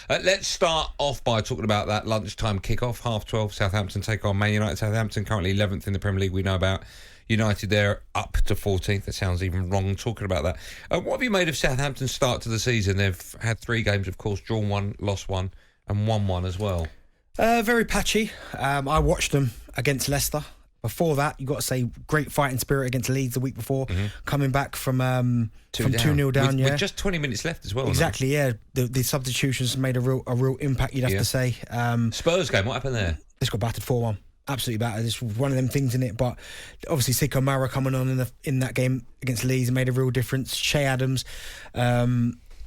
Let's start off by talking about that lunchtime kickoff, 12:30. Southampton take on Man United. Southampton currently 11th in the Premier League. We know about United there up to 14th. That sounds even wrong talking about that. What have you made of Southampton's start to the season? They've had 3 games, of course, drawn 1, lost 1, and won 1 as well. Very patchy. I watched them against Leicester. Before that, you've got to say, great fighting spirit against Leeds the week before, coming back from 2-0 down. With just 20 minutes left as well. Exactly, yeah. The substitutions made a real impact, you'd have to say. Spurs game, what happened there? This got battered 4-1. Absolutely battered. It's one of them things in it, but obviously Casemiro coming on in that game against Leeds made a real difference. Che Adams, I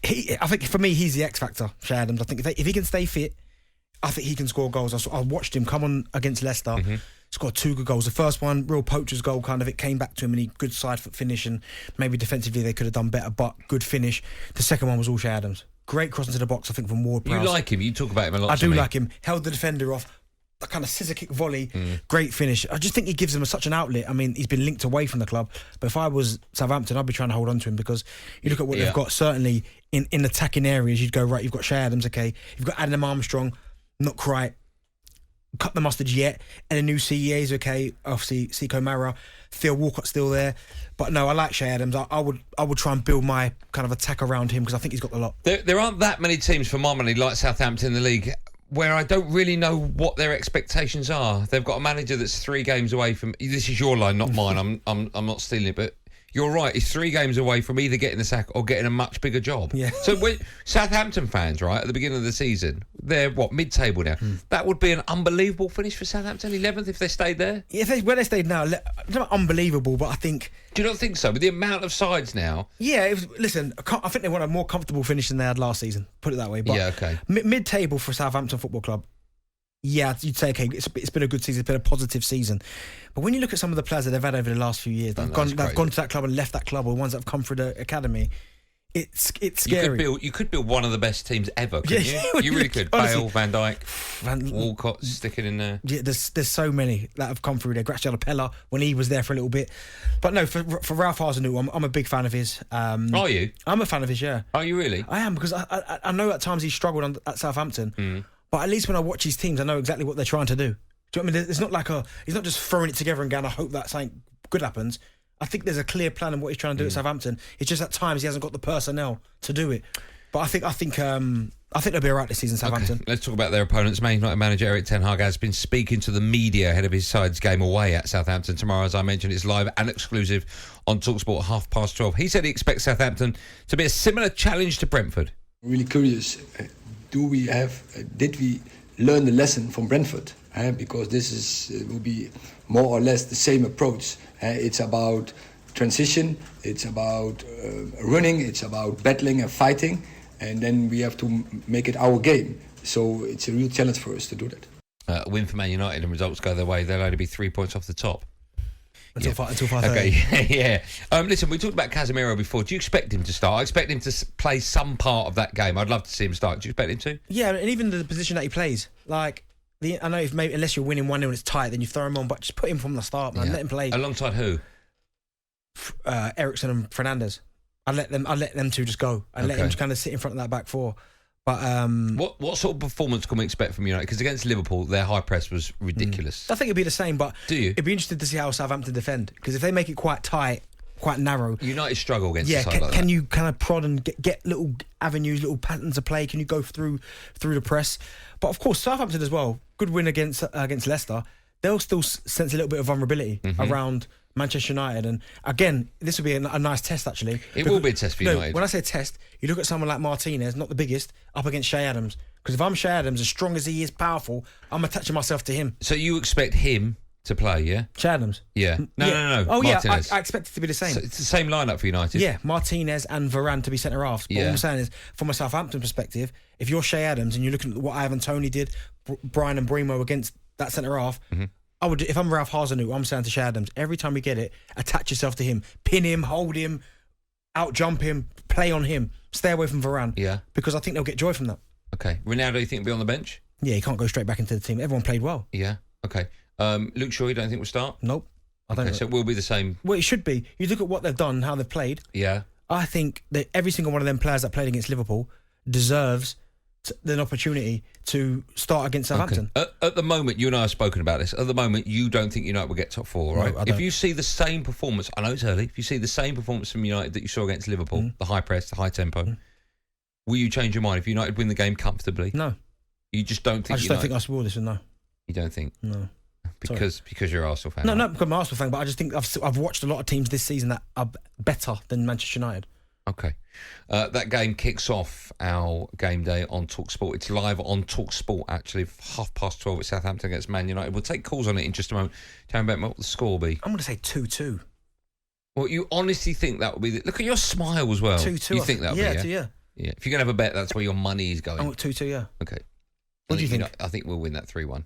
think for me he's the X factor. Che Adams, I think if he can stay fit, I think he can score goals. I watched him come on against Leicester. Scored 2 good goals. The first one, real poacher's goal, kind of. It came back to him and he good side foot finish, and maybe defensively they could have done better, but good finish. The second one was all Che Adams. Great cross into the box, I think, from Ward-Prowse. You like him? You talk about him a lot. I do like him. Held the defender off. A kind of scissor kick volley. Great finish. I just think he gives them such an outlet. I mean, he's been linked away from the club, but if I was Southampton, I'd be trying to hold on to him, because you look at what they've got, certainly in attacking areas, you'd go, right, you've got Che Adams, okay. You've got Adam Armstrong, not quite cut the mustard yet, and a new CEA's okay. Obviously, Casemiro, Theo Walcott's still there, but no, I like Che Adams. I would try and build my kind of attack around him, because I think he's got the lot. There aren't that many teams for my money like Southampton in the league where I don't really know what their expectations are. They've got a manager that's 3 games away from. This is your line, not mine. I'm not stealing it, but you're right. He's 3 games away from either getting the sack or getting a much bigger job. Yeah. So when Southampton fans, right, at the beginning of the season, they're mid-table now. That would be an unbelievable finish for Southampton, 11th if they stayed there. Yeah, where they stayed now, it's not unbelievable, but I think. Do you not think so? With the amount of sides now. Yeah, listen, I think they want a more comfortable finish than they had last season. Put it that way. But yeah, okay. Mid-table for Southampton Football Club. Yeah, you'd say, okay, it's been a good season, it's been a positive season. But when you look at some of the players that they've had over the last few years, they've gone to that club and left that club, or ones that have come through the academy, it's scary. You could build one of the best teams ever, couldn't you? You really could. Honestly, Bale, Van Dijk, Walcott sticking in there. Yeah, there's so many that have come through there. Graziano Pella, when he was there for a little bit. But no, for Ralph Hasenhüttl, I'm a big fan of his. Are you? I'm a fan of his, yeah. Are you really? I am, because I know at times he's struggled at Southampton. But at least when I watch his teams, I know exactly what they're trying to do. Do you know what I mean? It's not like he's not just throwing it together and going, I hope that something good happens. I think there's a clear plan of what he's trying to do at Southampton. It's just at times he hasn't got the personnel to do it. But I think they'll be all right this season, Southampton. Okay, let's talk about their opponents. Man United manager Erik ten Hag has been speaking to the media ahead of his side's game away at Southampton tomorrow. As I mentioned, it's live and exclusive on talkSPORT 12:30. He said he expects Southampton to be a similar challenge to Brentford. Really curious. Did we learn the lesson from Brentford? Because this will be more or less the same approach. It's about transition, it's about running, it's about battling and fighting, and then we have to make it our game. So it's a real challenge for us to do that. A win for Man United and results go their way, they'll only be 3 points off the top. Until 5:30. Okay, yeah. Listen, we talked about Casemiro before. Do you expect him to start? I expect him to play some part of that game. I'd love to see him start. Do you expect him to? Yeah, and even the position that he plays. Like, I know if maybe unless you're winning 1-0 and it's tight, then you throw him on, but just put him from the start, man. Yeah. Let him play. Alongside who? Eriksen and Fernandes. I'd let them two just go. I'd let him just kind of sit in front of that back four. But what sort of performance can we expect from United? Because against Liverpool, their high press was ridiculous. I think it'd be the same, but do you? It'd be interesting to see how Southampton defend, because if they make it quite tight, quite narrow, United struggle against a side like that. Can you kind of prod and get little avenues, little patterns of play? Can you go through the press? But of course, Southampton as well. Good win against Leicester. They'll still sense a little bit of vulnerability around Manchester United, and again, this will be a nice test actually. It will be a test for United. When I say test, you look at someone like Martinez, not the biggest, up against Che Adams. Because if I'm Che Adams, as strong as he is, powerful, I'm attaching myself to him. So you expect him to play, yeah? Che Adams? Yeah. No. Oh Martinez. yeah, I expect it to be the same. So it's the same lineup for United. Yeah, Martinez and Varane to be centre halves. But what I'm saying is, from a Southampton perspective, if you're Che Adams and you're looking at what Ivan Toney did, Brian and Bremo against that centre half. I would, if I'm Ralph Hasenhüttl, I'm saying to Che Adams, every time you get it, attach yourself to him, pin him, hold him, out jump him, play on him, stay away from Varane. Yeah, because I think they'll get joy from that. Okay, Ronaldo, you think will be on the bench? Yeah, he can't go straight back into the team. Everyone played well. Yeah, okay. Luke Shaw, you don't think will start? Nope. I don't. Okay, so it will be the same. Well, it should be. You look at what they've done, how they've played. Yeah. I think that every single one of them players that played against Liverpool deserves an opportunity to start against Southampton. Okay. At the moment, you and I have spoken about this. At the moment, you don't think United will get top 4, right? No, I don't. If you see the same performance, I know it's early. If you see the same performance from United that you saw against Liverpool, the high press, the high tempo, will you change your mind if United win the game comfortably? No. You just don't think? I just don't think Arsenal will this. No. You don't think? No. Because you're an Arsenal fan. No, not because I'm an Arsenal fan, but I just think I've watched a lot of teams this season that are better than Manchester United. Okay. That game kicks off our game day on talkSPORT. It's live on talkSPORT, actually, 12:30 at Southampton against Man United. We'll take calls on it in just a moment. Darren Bent, what will the score be? I'm going to say 2-2. Well, you honestly think that will be... Look at your smile as well. 2-2. You think that will be, yeah? Yeah. If you're going to have a bet, that's where your money is going. I want 2-2, yeah. Okay. What do you think? I think we'll win that 3-1.